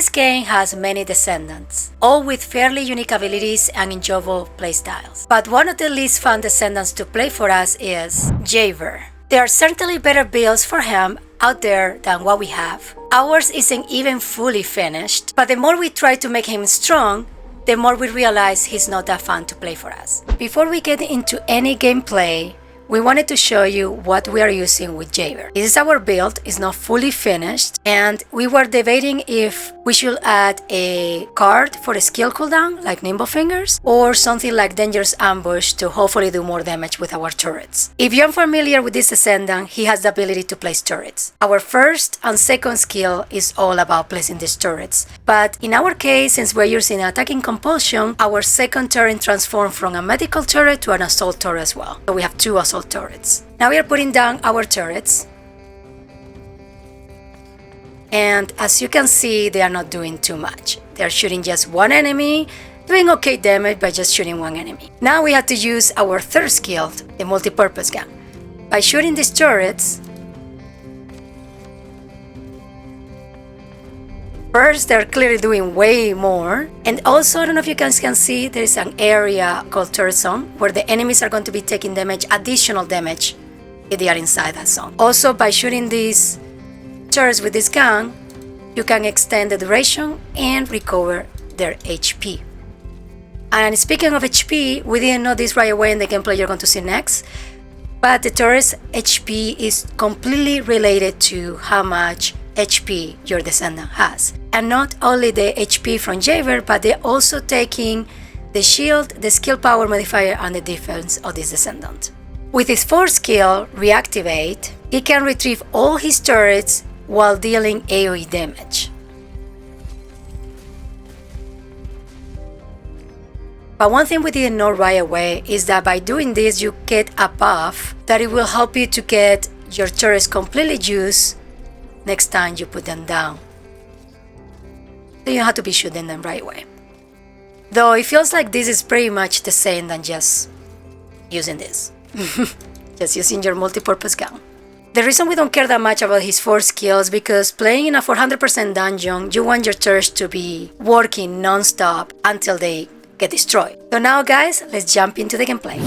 This game has many Descendants, all with fairly unique abilities and enjoyable playstyles. But one of the least fun Descendants to play for us is Javer. There are certainly better builds for him out there than what we have. Ours isn't even fully finished, but the more we try to make him strong, the more we realize he's not that fun to play for us. Before we get into any gameplay, we wanted to show you what we are using with Javer. This is our build, it's not fully finished, and we were debating if we should add a card for a skill cooldown, like Nimble Fingers, or something like Dangerous Ambush to hopefully do more damage with our turrets. If you're unfamiliar with this Descendant, he has the ability to place turrets. Our first and second skill is all about placing these turrets, but in our case, since we're using Attacking Compulsion, our second turret transformed from a medical turret to an assault turret as well. So we have two assault turrets. Now we are putting down our turrets, and as you can see, they are not doing too much. They are shooting just one enemy, doing okay damage by just shooting one enemy. Now we have to use our third skill, the multi-purpose gun. By shooting these turrets, first, they're clearly doing way more, and also, I don't know if you guys can see, there is an area called turret zone where the enemies are going to be taking damage, additional damage, if they are inside that zone. Also, by shooting these turrets with this gun, you can extend the duration and recover their HP. And speaking of HP, we didn't know this right away in the gameplay you're going to see next, but the turret's HP is completely related to how much HP your Descendant has. And not only the HP from Javer, but they're also taking the shield, the skill power modifier, and the defense of this Descendant. With his fourth skill, Reactivate, he can retrieve all his turrets while dealing AoE damage. But one thing we didn't know right away is that by doing this, you get a buff that it will help you to get your turrets completely used next time you put them down. So you have to be shooting them right away. Though it feels like this is pretty much the same than just using this. Just using your multi-purpose gun. The reason we don't care that much about his 4 skills because playing in a 400% dungeon, you want your turrets to be working non-stop until they get destroyed. So now guys, let's jump into the gameplay.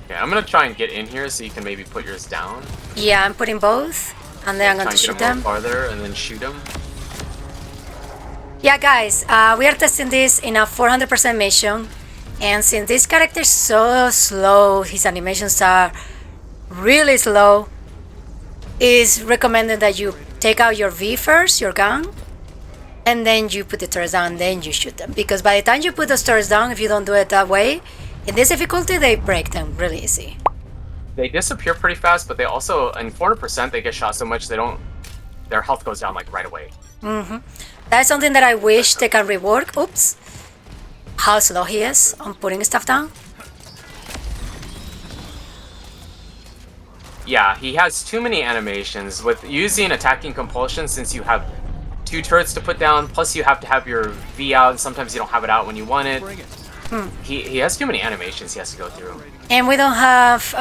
Okay, I'm gonna try and get in here so you can maybe put yours down. Yeah, I'm putting both. And then I'm going to shoot them farther and then shoot them. Yeah, guys, we are testing this in a 400% mission, and since this character is so slow, his animations are really slow, it's recommended that you take out your V first, your gun, and then you put the turrets down, and then you shoot them. Because by the time you put those turrets down, if you don't do it that way, in this difficulty, they break them really easy. They disappear pretty fast, but they also, in 400%, they get shot so much their health goes down like right away. That's something that I wish they can rework. Oops. How slow he is on putting stuff down. Yeah, he has too many animations. With using Attacking Compulsion, since you have 2 turrets to put down, plus you have to have your V out, and sometimes you don't have it out when you want it. He has too many animations he has to go through. And we don't have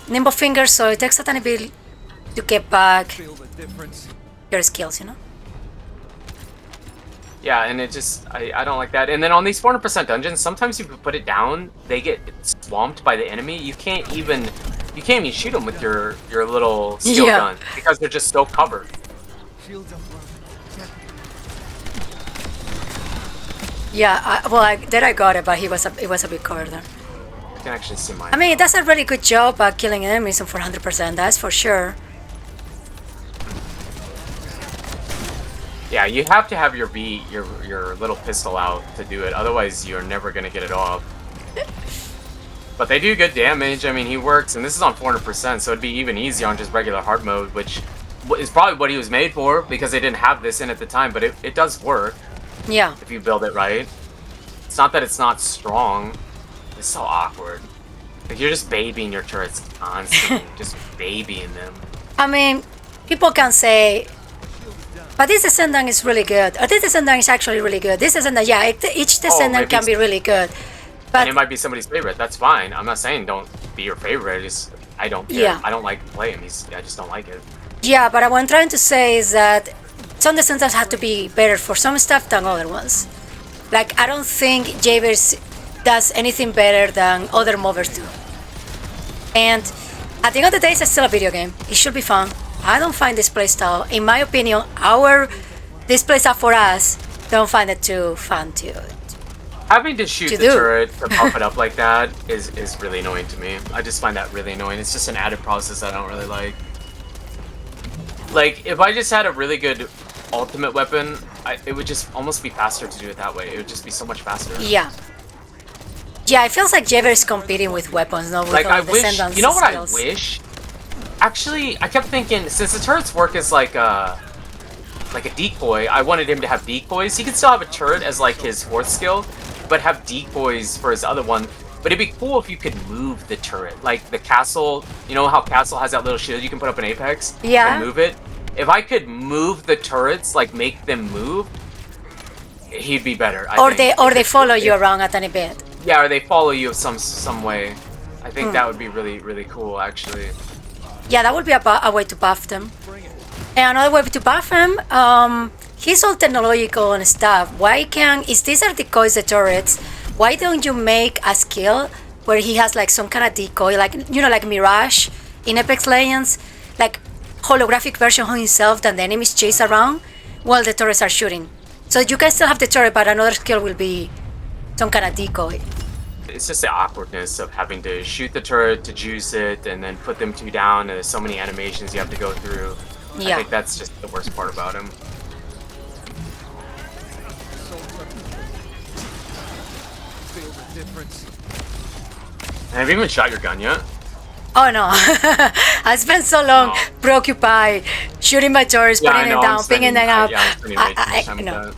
Nimble Fingers, so it takes a tiny bit to get back your skills, you know? Yeah, and it just, I don't like that. And then on these 400% dungeons, sometimes you put it down, they get swamped by the enemy. You can't even shoot them with your little skill gun because they're just so covered. Yeah, I got it, but it was a bit covered there. You can actually see mine. I mean, it does a really good job at killing enemies on 400%, that's for sure. Yeah, you have to have your your little pistol out to do it, otherwise you're never gonna get it off. But they do good damage. I mean, he works, and this is on 400%, so it'd be even easier on just regular hard mode, which is probably what he was made for, because they didn't have this in at the time, but it does work. Yeah. If you build it right. It's not that it's not strong. It's so awkward. Like, you're just babying your turrets constantly. Just babying them. I mean, people can say, but this Descendant is really good. Or this Descendant is actually really good. This Descendant, yeah, each Descendant can be really good. But and it might be somebody's favorite. That's fine. I'm not saying don't be your favorite. I don't care. Yeah. I don't like to play him. I just don't like it. Yeah, but what I'm trying to say is that some Descendants have to be better for some stuff than other ones. Like, I don't think Javers does anything better than other movers do. And at the end of the day, it's still a video game. It should be fun. I don't find this playstyle, in my opinion, this playstyle for us, don't find it too fun to Having to shoot the do. turret to pump it up like that is really annoying to me. I just find that really annoying. It's just an added process I don't really like. Like, if I just had a really good ultimate weapon, it would just almost be faster to do it that way. It would just be so much faster. Yeah. Yeah, it feels like Javer is competing with weapons, not with Like, I wish, Descendants you know what skills. I wish? Actually, I kept thinking, since the turrets work as like a decoy, I wanted him to have decoys. He could still have a turret as like his fourth skill, but have decoys for his other one. But it'd be cool if you could move the turret. Like the castle, you know how castle has that little shield you can put up in Apex? Yeah. And move it? If I could move the turrets, like make them move, he'd be better. Or they follow you around a tiny bit. Yeah, or they follow you some way. I think that would be really, really cool, actually. Yeah, that would be a way to buff them. And another way to buff him, he's all technological and stuff. Is these are decoys, the turrets, why don't you make a skill where he has like some kind of decoy, like, you know, like Mirage in Apex Legends, like holographic version of himself that the enemies chase around while the turrets are shooting. So you can still have the turret, but another skill will be some kind of decoy. It's just the awkwardness of having to shoot the turret to juice it and then put them two down, and there's so many animations you have to go through. Yeah. I think that's just the worst part about him. And have you even shot your gun yet? Oh no, I spent so long preoccupied shooting my turrets, putting them down, picking them up. No.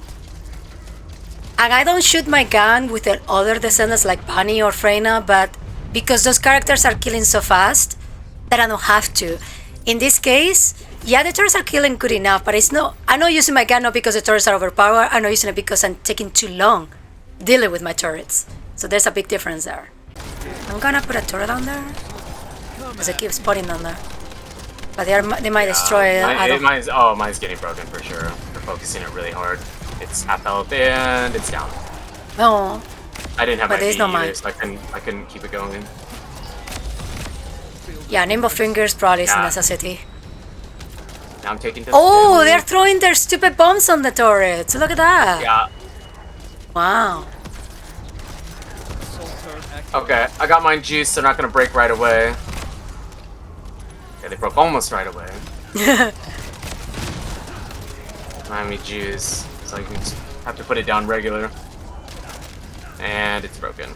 And I don't shoot my gun with the other Descendants like Bunny or Freyna, but because those characters are killing so fast that I don't have to. In this case, yeah, the turrets are killing good enough, but I'm not using my gun not because the turrets are overpowered, I'm not using it because I'm taking too long dealing with my turrets. So there's a big difference there. I'm gonna put a turret on there, because I keep spotting them there. But they might destroy it. Mine's getting broken for sure. They're focusing it really hard. It's half health and it's down. No. I didn't have my there's V no either, mine. so I couldn't keep it going. Yeah, nimble fingers probably is a necessity. Now I'm taking this. Oh, they're throwing their stupid bombs on the turrets. Look at that. Yeah. Wow. Okay, I got mine juiced. They're not gonna break right away. Okay, they broke almost right away. Miami juice. So you just have to put it down regular. And it's broken.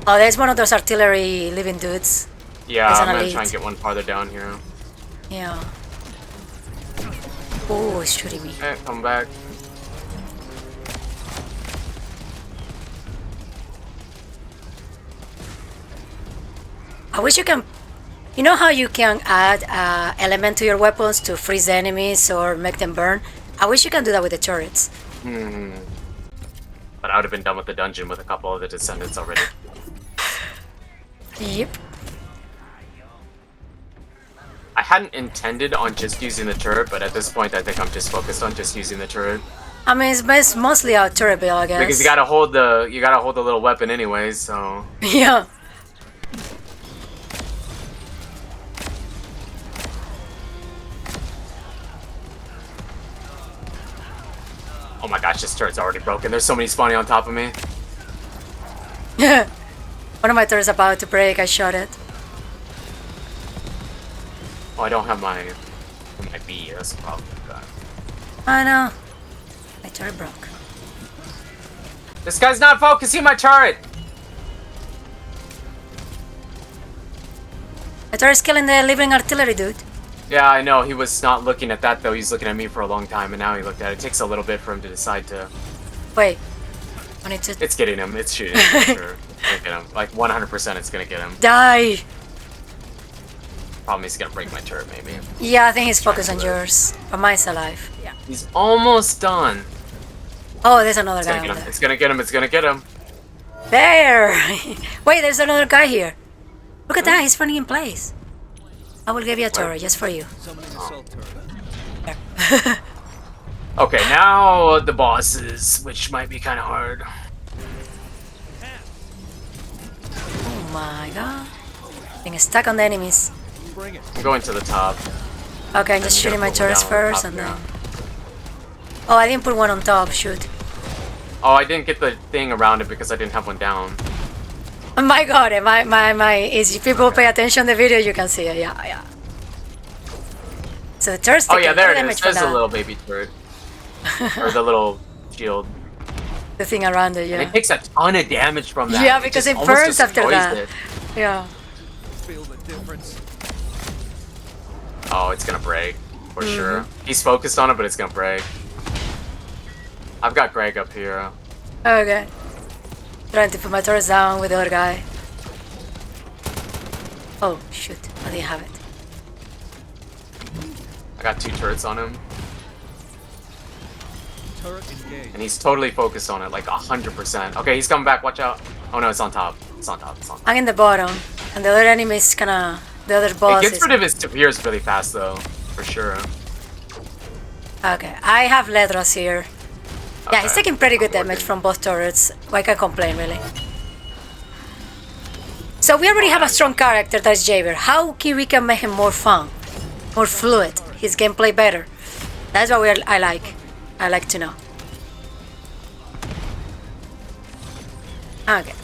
Oh, there's one of those artillery living dudes. Yeah, There's I'm an gonna elite. try and get one farther down here. Yeah. Oh, it's shooting me. Okay, come back. I wish you can... You know how you can add element to your weapons to freeze enemies or make them burn? I wish you can do that with the turrets. But I would have been done with the dungeon with a couple of the Descendants already. Yep. I hadn't intended on just using the turret, but at this point I think I'm just focused on just using the turret. I mean, it's mostly a turret build, I guess. Because you gotta hold the little weapon anyways, so... Yeah. Oh my gosh, this turret's already broken. There's so many spawning on top of me. One of my turrets about to break, I shot it. Oh, I don't have my B, that's the problem with that. I know. My turret broke. This guy's not focusing my turret! My turret's killing the living artillery dude. Yeah, I know. He was not looking at that, though. He's looking at me for a long time, and now he looked at it. It takes a little bit for him to decide to... Wait. I need to... It's getting him. It's shooting him, for sure. It's gonna get him. Like, 100% it's gonna get him. Die! Problem is he's gonna break my turret, maybe. Yeah, I think he's focused on yours. But mine's alive. Yeah. He's almost done. Oh, there's another It's guy gonna get over him. there. It's gonna get him. It's gonna get him. There! Wait, there's another guy here. Look at that, he's running in place. I will give you a turret just for you. Okay, now the bosses, which might be kind of hard. Oh my god. Being stuck on the enemies. I'm going to the top. Okay, I'm just shooting my turrets first and then... Oh, I didn't put one on top, shoot. Oh, I didn't get the thing around it because I didn't have one down. Oh my god, if people pay attention to the video, you can see it, yeah. So the turret's taking there it damage is. from There's that. a little baby turret. Or the little shield. The thing around it, yeah. And it takes a ton of damage from that. Yeah, because it burns after that. Yeah. Feel the difference. Oh, it's gonna break. For sure. He's focused on it, but it's gonna break. I've got Greg up here. Okay. Trying to put my turrets down with the other guy. Oh, shoot. I didn't have it. I got 2 turrets on him. Turret engaged. And he's totally focused on it, like 100%. Okay, he's coming back, watch out. Oh no, it's on top. It's on top, it's on top. I'm in the bottom. And the other enemy is kinda... The other boss It gets is... rid of his spears really fast though, for sure. Okay, I have Ledros here. Yeah, he's Okay. taking pretty good I'm damage working. from both turrets. I can't complain, really. So we already have a strong character, that's Jaber. How can we can make him more fun? More fluid? His gameplay better? That's what I like. I like to know. Okay.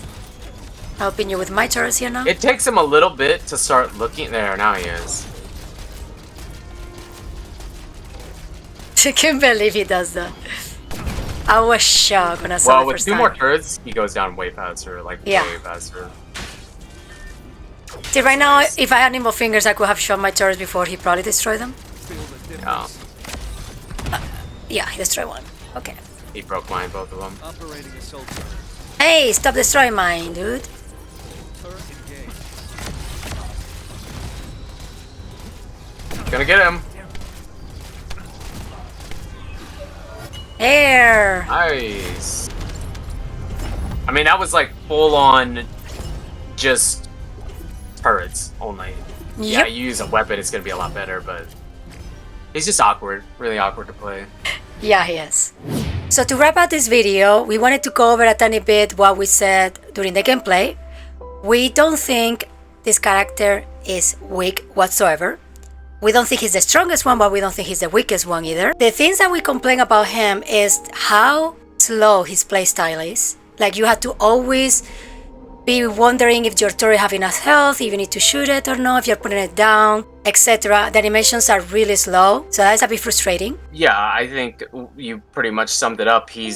Helping you with my turrets here now. It takes him a little bit to start looking. There, now he is. I can't believe he does that. I was shocked when I saw Well, it with first 2 time. more turrets, he goes down way faster, like Yeah. way faster. See, right now, if I had nimble fingers, I could have shot my turrets before he probably destroyed them. Feel the Yeah, difference. Yeah, he destroyed one. Okay. he broke mine, both of them. Operating assault turret. Hey, stop destroying mine, dude. Turret engaged. Gonna get him. There. Nice. I mean, that was like full on just turrets only. Yeah, Yep. you use a weapon, it's gonna be a lot better, but he's just awkward, really awkward to play. Yeah, he is. So to wrap up this video, we wanted to cover a tiny bit what we said during the gameplay. We don't think this character is weak whatsoever. We don't think he's the strongest one, but we don't think he's the weakest one either. The things that we complain about him is how slow his playstyle is. Like, you have to always be wondering if your turret have enough health, if you need to shoot it or not, if you're putting it down, etc. The animations are really slow, so that's a bit frustrating. Yeah, I think you pretty much summed it up. He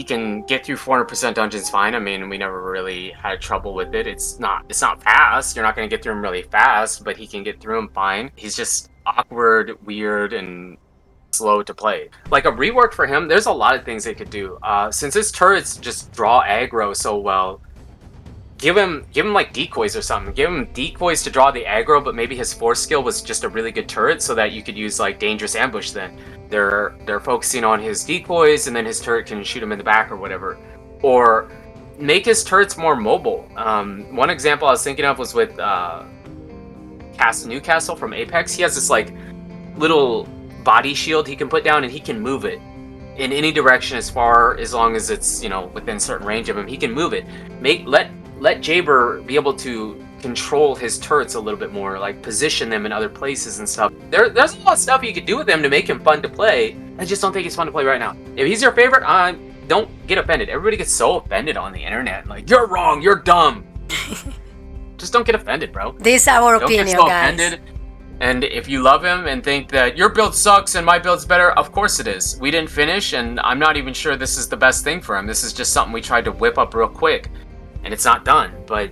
can get through 400% dungeons fine. I mean, we never really had trouble with it. It's not fast. You're not going to get through him really fast, but he can get through him fine. He's just awkward, weird, and slow to play. Like a rework for him, there's a lot of things they could do. Since his turrets just draw aggro so well, give him like decoys or something. Give him decoys to draw the aggro, but maybe his force skill was just a really good turret, so that you could use like dangerous ambush. Then they're focusing on his decoys, and then his turret can shoot him in the back or whatever. Or make his turrets more mobile. One example I was thinking of was with Newcastle from Apex. He has this like little body shield he can put down, and he can move it in any direction as long as it's, you know, within certain range of him. He can move it. Let Jaber be able to control his turrets a little bit more, like position them in other places and stuff. There's a lot of stuff you could do with him to make him fun to play. I just don't think he's fun to play right now. If he's your favorite, don't get offended. Everybody gets so offended on the internet. Like, you're wrong, you're dumb. Just don't get offended, bro. This is our Don't opinion, get so guys. offended. And if you love him and think that your build sucks and my build's better, of course it is. We didn't finish, and I'm not even sure this is the best thing for him. This is just something we tried to whip up real quick, and it's not done. But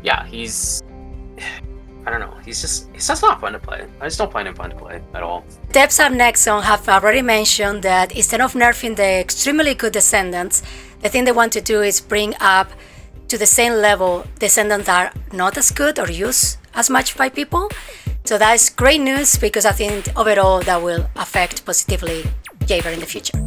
yeah, I don't know. He's just not fun to play. I just don't find him fun to play at all. Debs up next on have already mentioned that instead of nerfing the extremely good Descendants, the thing they want to do is bring up to the same level Descendants that are not as good or used as much by people. So that is great news, because I think overall that will affect positively Jaber in the future.